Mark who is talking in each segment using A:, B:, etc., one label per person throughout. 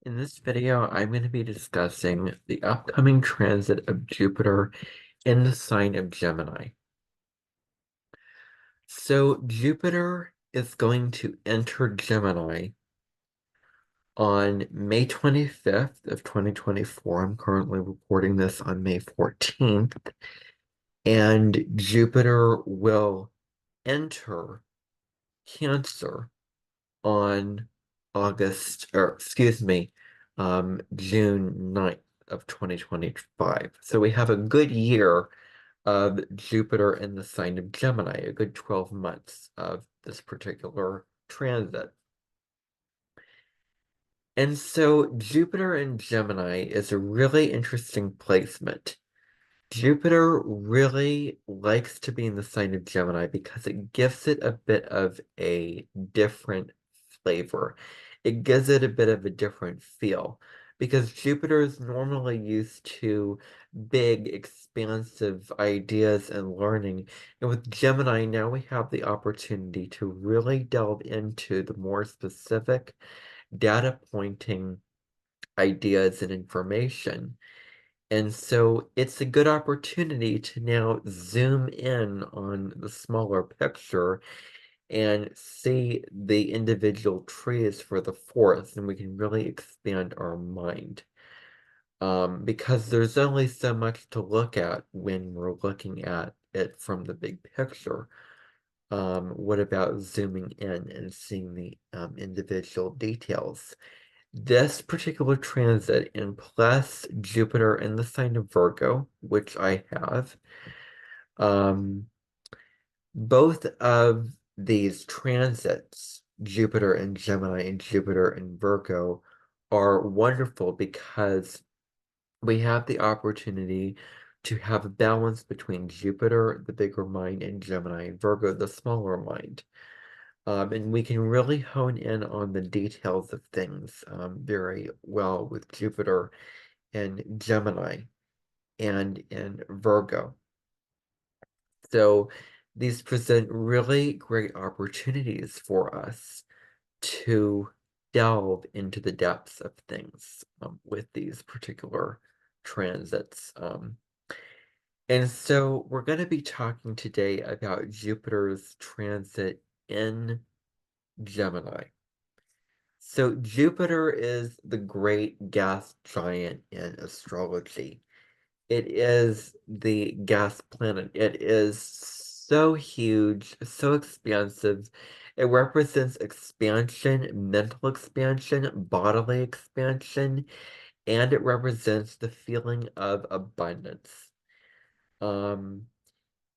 A: In this video, I'm going to be discussing the upcoming transit of Jupiter in the sign of Gemini. So Jupiter is going to enter Gemini on May 25th of 2024. I'm currently recording this on May 14th, and Jupiter will enter Cancer on June 9th of 2025. So we have a good year of Jupiter in the sign of Gemini, a good 12 months of this particular transit. And so Jupiter in Gemini is a really interesting placement. Jupiter really likes to be in the sign of Gemini because it gives it a bit of a different flavor. It gives it a bit of a different feel because Jupiter is normally used to big, expansive ideas and learning. And with Gemini, now we have the opportunity to really delve into the more specific data pointing ideas and information. And so it's a good opportunity to now zoom in on the smaller picture and see the individual trees for the forest, and we can really expand our mind. Because there's only so much to look at when we're looking at it from the big picture. What about zooming in and seeing the individual details? This particular transit, and plus Jupiter in the sign of Virgo, which I have, um, both of these transits, Jupiter and Gemini and Jupiter and Virgo, are wonderful because we have the opportunity to have a balance between Jupiter, the bigger mind, and Gemini and Virgo, the smaller mind. And we can really hone in on the details of things very well with Jupiter and Gemini and in Virgo. So these present really great opportunities for us to delve into the depths of things with these particular transits. And so we're going to be talking today about Jupiter's transit in Gemini. So Jupiter is the great gas giant in astrology. It is the gas planet. It is so huge, so expansive. It represents expansion, mental expansion, bodily expansion, and it represents the feeling of abundance. Um,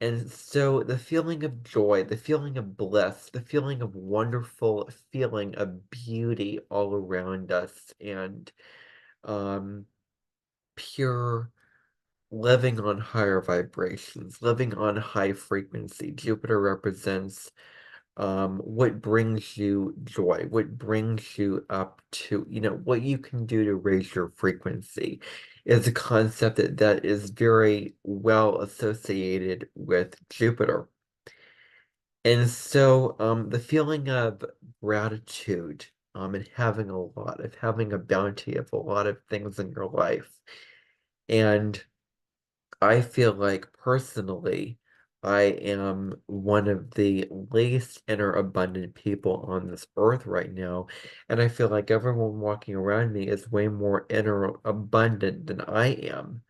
A: and so the feeling of joy, the feeling of bliss, the feeling of wonderful feeling of beauty all around us, and um, pure living on higher vibrations, living on high frequency. Jupiter represents what brings you joy, what brings you up to, what you can do to raise your frequency is a concept that is very well associated with Jupiter. And so the feeling of gratitude and having a lot, of having a bounty of a lot of things in your life. And I feel like personally, I am one of the least inner abundant people on this earth right now. And I feel like everyone walking around me is way more inner abundant than I am.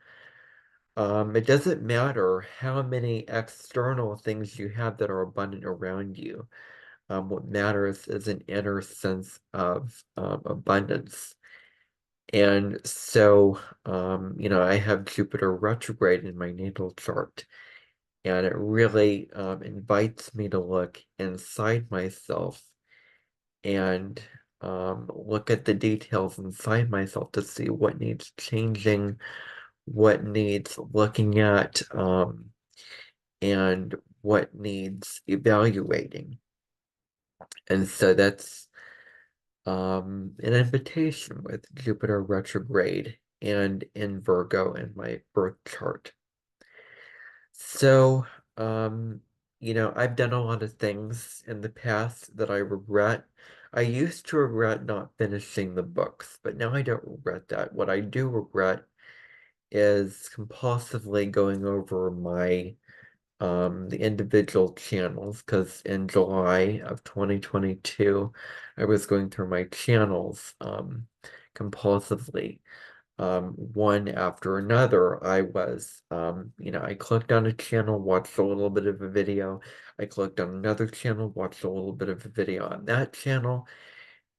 A: It doesn't matter how many external things you have that are abundant around you. What matters is an inner sense of abundance. And so, I have Jupiter retrograde in my natal chart, and it really invites me to look inside myself and look at the details inside myself to see what needs changing, what needs looking at, and what needs evaluating. And so that's an invitation with Jupiter retrograde and in Virgo in my birth chart. So, I've done a lot of things in the past that I regret. I used to regret not finishing the books, but now I don't regret that. What I do regret is compulsively going over my the individual channels, because in July of 2022 I was going through my channels compulsively, one after another. I was I clicked on a channel, watched a little bit of a video. I clicked on another channel, watched a little bit of a video on that channel,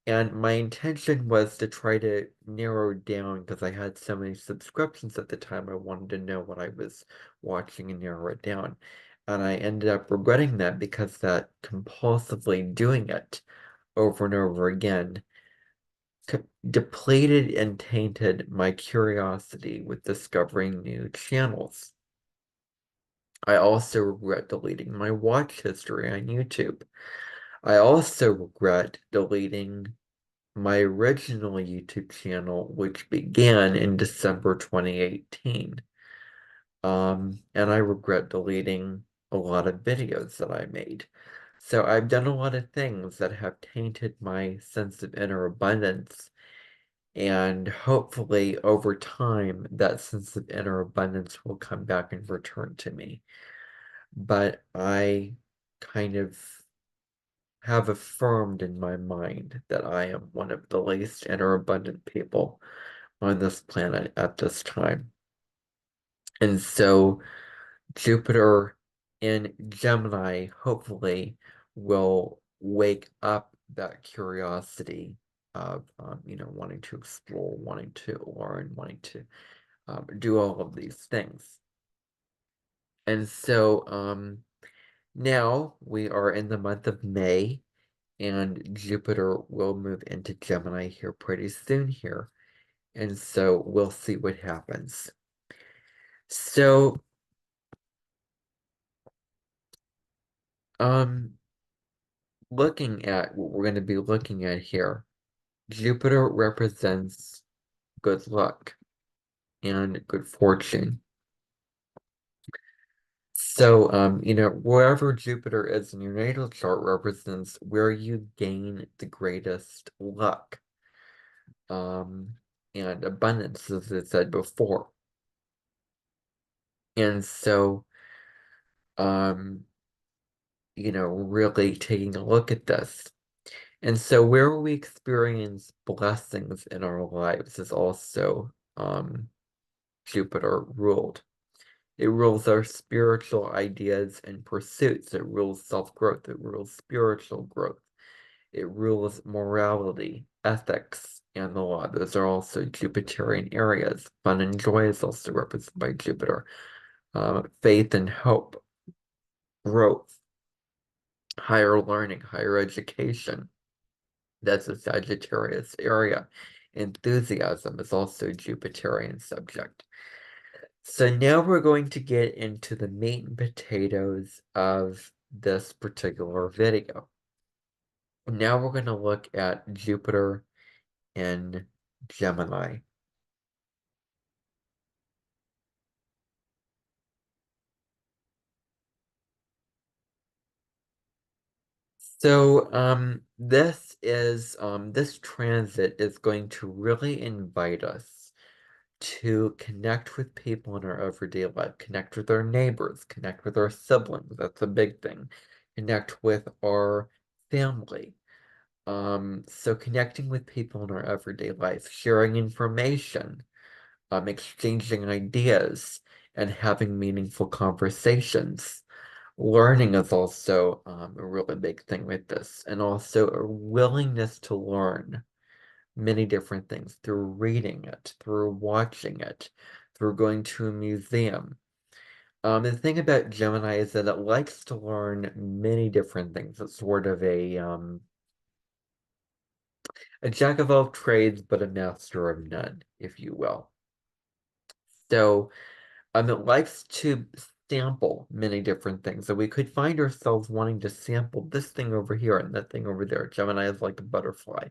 A: and my intention was to try to narrow down, because I had so many subscriptions at the time. I wanted to know what I was watching and narrow it down. And I ended up regretting that, because that compulsively doing it over and over again depleted and tainted my curiosity with discovering new channels. I also regret deleting my watch history on YouTube. I also regret deleting my original YouTube channel, which began in December 2018. And I regret deleting a lot of videos that I made. So I've done a lot of things that have tainted my sense of inner abundance, and hopefully over time that sense of inner abundance will come back and return to me. But I kind of have affirmed in my mind that I am one of the least inner abundant people on this planet at this time. And so Jupiter in Gemini hopefully will wake up that curiosity of, wanting to explore, wanting to learn, wanting to do all of these things. And so now we are in the month of May, and Jupiter will move into Gemini here pretty soon here. And so we'll see what happens. So, looking at what we're going to be looking at here, Jupiter represents good luck and good fortune. So, wherever Jupiter is in your natal chart represents where you gain the greatest luck, and abundance, as I said before. And so, um, really taking a look at this. And so where we experience blessings in our lives is also Jupiter ruled. It rules our spiritual ideas and pursuits. It rules self-growth. It rules spiritual growth. It rules morality, ethics, and the law. Those are also Jupiterian areas. Fun and joy is also represented by Jupiter. Faith and hope, growth, higher learning, higher education. That's a Sagittarius area. Enthusiasm is also Jupiterian subject. So now we're going to get into the meat and potatoes of this particular video. Now we're going to look at Jupiter in Gemini. So this transit is going to really invite us to connect with people in our everyday life, connect with our neighbors, connect with our siblings. That's a big thing. Connect with our family. So connecting with people in our everyday life, sharing information, exchanging ideas, and having meaningful conversations. Learning is also a really big thing with this, and also a willingness to learn many different things through reading it, through watching it, through going to a museum. The thing about Gemini is that it likes to learn many different things. It's sort of a jack of all trades, but a master of none, if you will. So, it likes to sample many different things. So we could find ourselves wanting to sample this thing over here and that thing over there. Gemini is like a butterfly.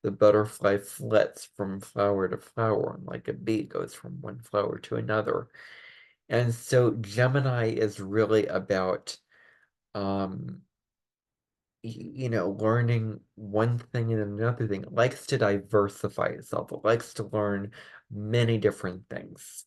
A: The butterfly flits from flower to flower, and like a bee goes from one flower to another. And so Gemini is really about, learning one thing and another thing. It likes to diversify itself. It likes to learn many different things.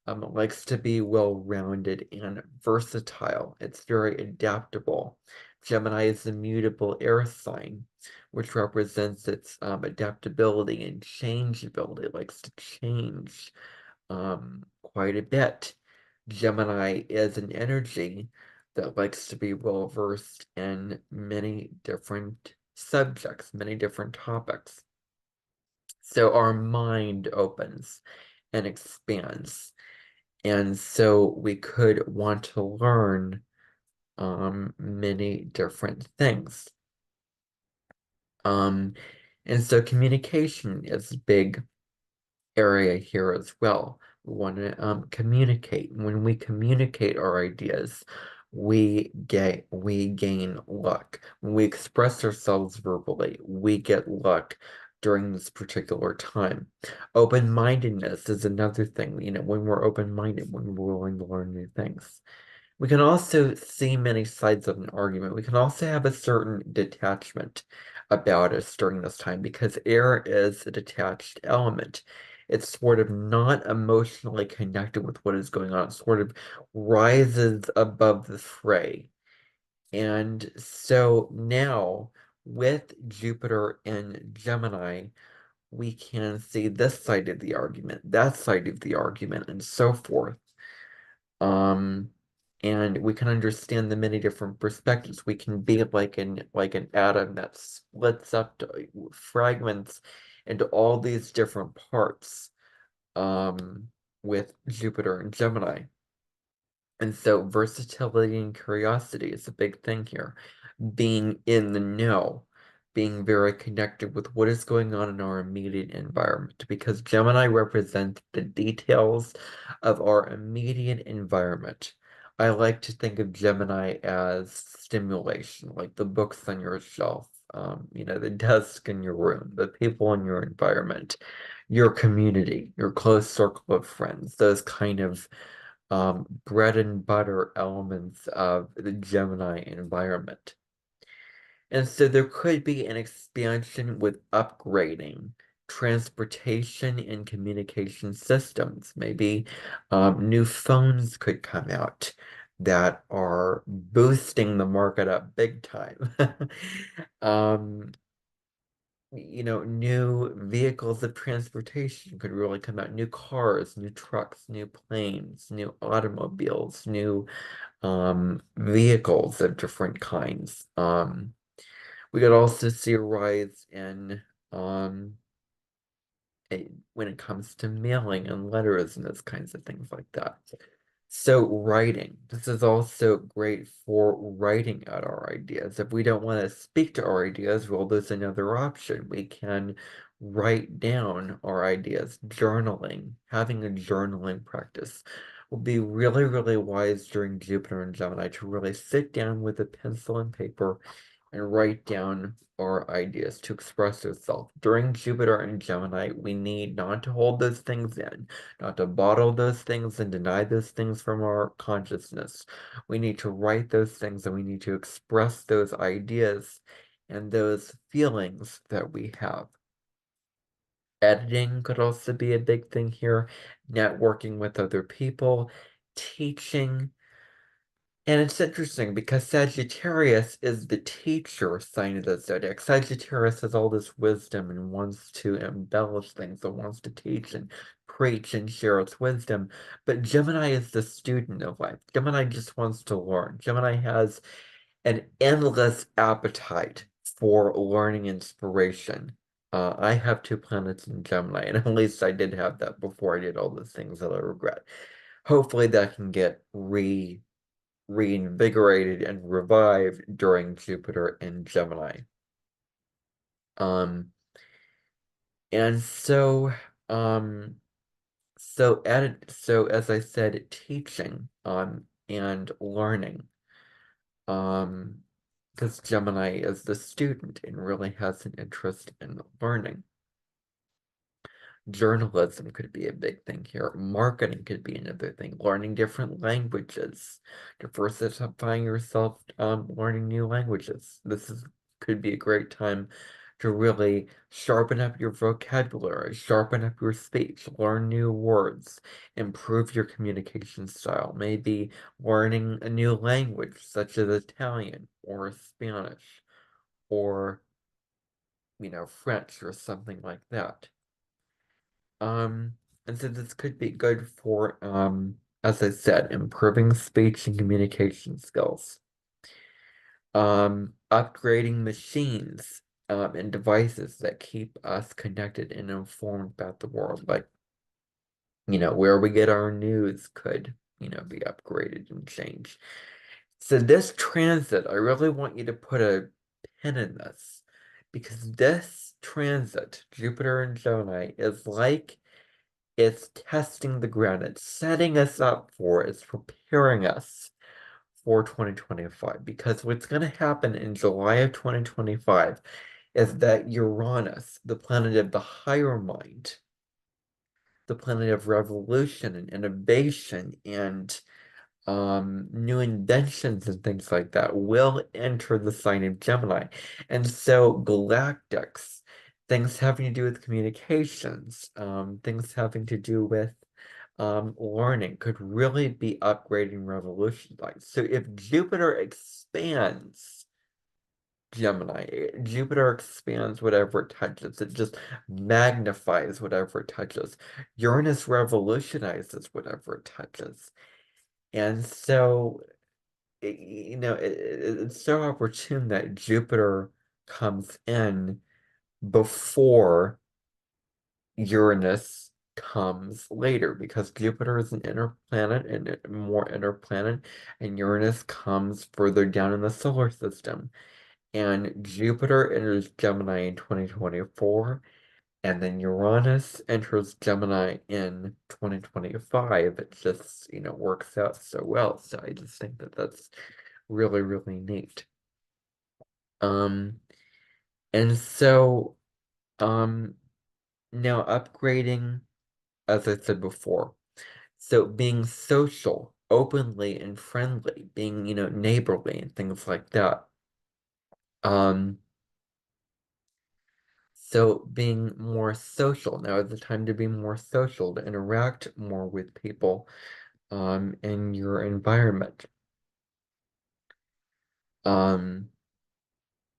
A: It likes to be well-rounded and versatile. It's very adaptable. Gemini is the mutable air sign, which represents its adaptability and changeability. It likes to change quite a bit. Gemini is an energy that likes to be well-versed in many different subjects, many different topics. So our mind opens and expands. And so we could want to learn many different things. Um, and so communication is a big area here as well. We want to communicate. When we communicate our ideas, we gain luck. When we express ourselves verbally, we get luck during this particular time. Open-mindedness is another thing, when we're open-minded, when we're willing to learn new things. We can also see many sides of an argument. We can also have a certain detachment about us during this time because air is a detached element. It's sort of not emotionally connected with what is going on. It sort of rises above the fray. And so now with Jupiter and Gemini, we can see this side of the argument, that side of the argument, and so forth. Um, and we can understand the many different perspectives. We can be like an atom that splits up to fragments into all these different parts with Jupiter and Gemini. And so versatility and curiosity is a big thing here. Being in the know, being very connected with what is going on in our immediate environment, because Gemini represents the details of our immediate environment. I like to think of Gemini as stimulation, like the books on your shelf, the desk in your room, the people in your environment, your community, your close circle of friends, those kind of bread and butter elements of the Gemini environment. And so there could be an expansion with upgrading transportation and communication systems. Maybe new phones could come out that are boosting the market up big time. Um, new vehicles of transportation could really come out. New cars, new trucks, new planes, new automobiles, new vehicles of different kinds. We could also see a rise in um, when it comes to mailing and letters and those kinds of things like that. So writing, this is also great for writing out our ideas. If we don't want to speak to our ideas, well, there's another option. We can write down our ideas, journaling, having a journaling practice will be really, really wise during Jupiter and Gemini to really sit down with a pencil and paper and write down our ideas to express ourselves. During Jupiter and Gemini, we need not to hold those things in, not to bottle those things and deny those things from our consciousness. We need to write those things and we need to express those ideas and those feelings that we have. Editing could also be a big thing here, networking with other people, teaching. And it's interesting because Sagittarius is the teacher sign of the zodiac. Sagittarius has all this wisdom and wants to embellish things, and wants to teach and preach and share its wisdom. But Gemini is the student of life. Gemini just wants to learn. Gemini has an endless appetite for learning inspiration. I have two planets in Gemini, and at least I did have that before I did all the things that I regret. Hopefully that can get reinvigorated and revived during Jupiter in Gemini. Um, and so, so as I said, teaching, and learning, um, because Gemini is the student and really has an interest in learning. Journalism could be a big thing here. Marketing could be another thing. Learning different languages, diversifying yourself, learning new languages. This is could be a great time to really sharpen up your vocabulary, sharpen up your speech, learn new words, improve your communication style, maybe learning a new language such as Italian or Spanish or, French or something like that. Um, and so this could be good for, as I said, improving speech and communication skills. Upgrading machines, and devices that keep us connected and informed about the world. Like, where we get our news could, be upgraded and changed. So this transit, I really want you to put a pin in this because this transit, Jupiter and Gemini, is like it's testing the ground. It's setting us up for it. It's preparing us for 2025 because what's going to happen in July of 2025 is that Uranus, the planet of the higher mind, the planet of revolution and innovation and new inventions and things like that will enter the sign of Gemini. And so galactics, things having to do with communications, things having to do with learning could really be upgrading revolutionized. So if Jupiter expands Gemini, Jupiter expands whatever it touches. It just magnifies whatever it touches. Uranus revolutionizes whatever it touches. And so, it's so opportune that Jupiter comes in before Uranus comes later because Jupiter is an inner planet and more inner planet, and Uranus comes further down in the solar system. And Jupiter enters Gemini in 2024, and then Uranus enters Gemini in 2025. It just, works out so well. So I just think that that's really, really neat. Um, and so, um, now upgrading, as I said before, so being social, openly and friendly, being, neighborly and things like that. Um, so being more social. Now is the time to be more social, to interact more with people, in your environment. Um,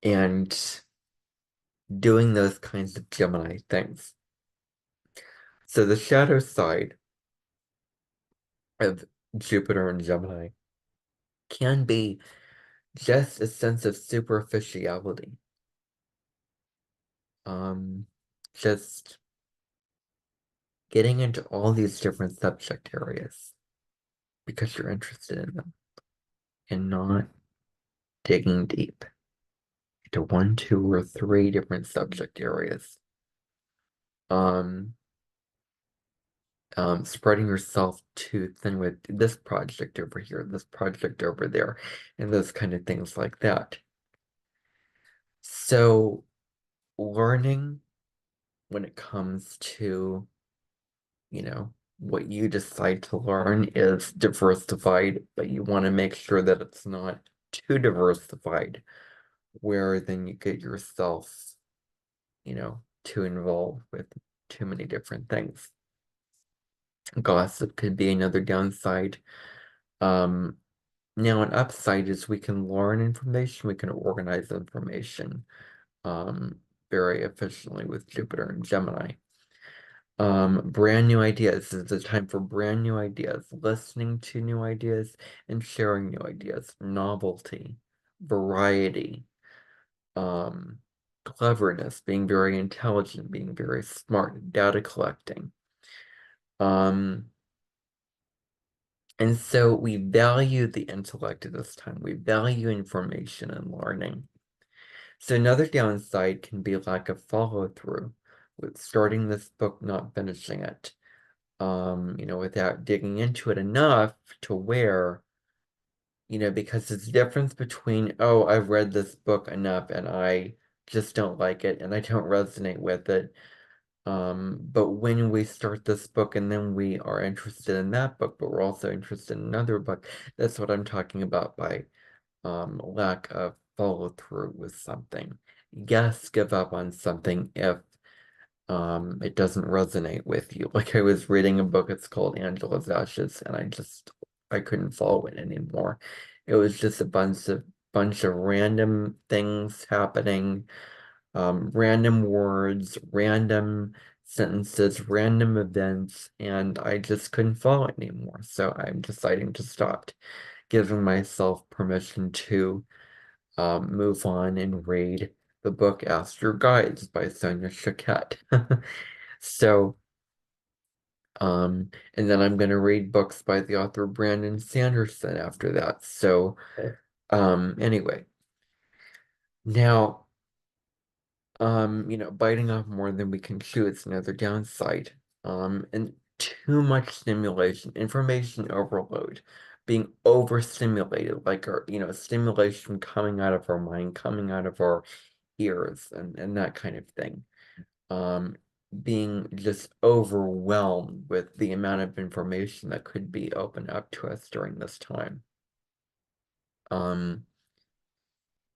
A: and doing those kinds of Gemini things. So the shadow side of Jupiter and Gemini can be just a sense of superficiality. Um, just getting into all these different subject areas because you're interested in them and not digging deep into one, two, or three different subject areas. Um, spreading yourself too thin with this project over here, this project over there, and those kind of things like that. So learning when it comes to, what you decide to learn is diversified, but you want to make sure that it's not too diversified, where then you get yourself, too involved with too many different things. Gossip could be another downside. Um, Now an upside is we can learn information, we can organize information, very efficiently with Jupiter and Gemini. Brand new ideas. This is a time for brand new ideas, listening to new ideas and sharing new ideas, novelty, variety, um, cleverness, being very intelligent, being very smart, data collecting. Um, and so we value the intellect at this time. We value information and learning. So another downside can be lack of follow through with starting this book, not finishing it. Without digging into it enough to where, because there's a difference between, oh, I've read this book enough and I just don't like it and I don't resonate with it. But when we start this book and then we are interested in that book, but we're also interested in another book, that's what I'm talking about by lack of follow through with something. Yes, give up on something if it doesn't resonate with you. Like I was reading a book, it's called Angela's Ashes, and I couldn't follow it anymore. It was just a bunch of random things happening, random words, random sentences, random events, and I just couldn't follow it anymore. So I'm deciding to stop, giving myself permission to move on and read the book Astro Guides by Sonia Choquette. So, and then I'm going to read books by the author Brandon Sanderson after that. So, anyway, now, biting off more than we can chew is another downside. And too much stimulation, information overload, being overstimulated, like stimulation coming out of our mind, coming out of our ears, and that kind of thing. Um, Being just overwhelmed with the amount of information that could be opened up to us during this time. Um,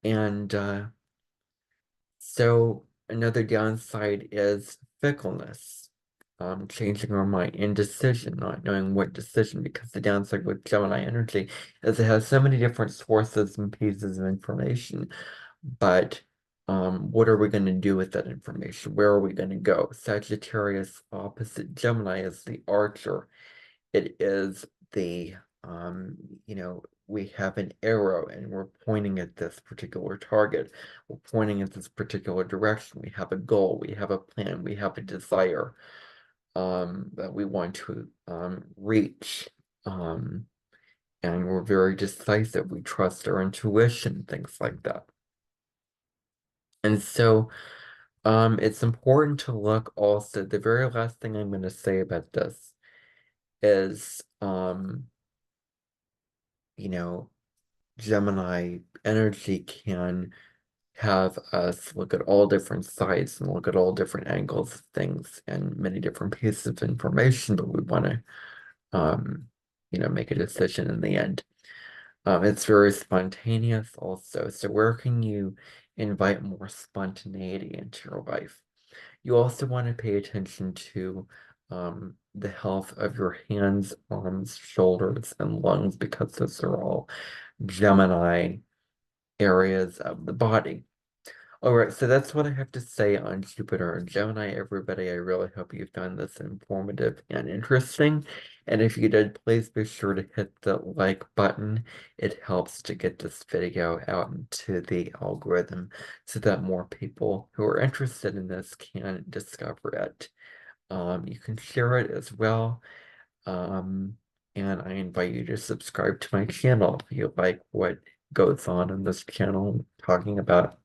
A: and So another downside is fickleness, changing our mind, indecision, not knowing what decision, because the downside with Gemini energy is it has so many different sources and pieces of information, but what are we going to do with that information? Where are we going to go? Sagittarius opposite Gemini is the archer. It is the, um, we have an arrow and we're pointing at this particular target. We're pointing at this particular direction. We have a goal, we have a plan, we have a desire that we want to reach. Um, and we're very decisive. We trust our intuition, things like that. And so it's important to look also, the very last thing I'm going to say about this is, you know, Gemini energy can have us look at all different sides and look at all different angles of things and many different pieces of information, but we want to, make a decision in the end. It's very spontaneous also. So where can you invite more spontaneity into your life? You also want to pay attention to the health of your hands, arms, shoulders, and lungs because those are all Gemini areas of the body. All right, so that's what I have to say on Jupiter and Gemini, everybody. I really hope you found this informative and interesting. And if you did, please be sure to hit the like button. It helps to get this video out into the algorithm so that more people who are interested in this can discover it. You can share it as well. Um, and I invite you to subscribe to my channel if you like what goes on in this channel, talking about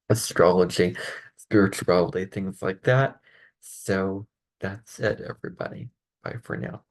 A: astrology, spirituality, things like that. So that's it, everybody. Bye for now.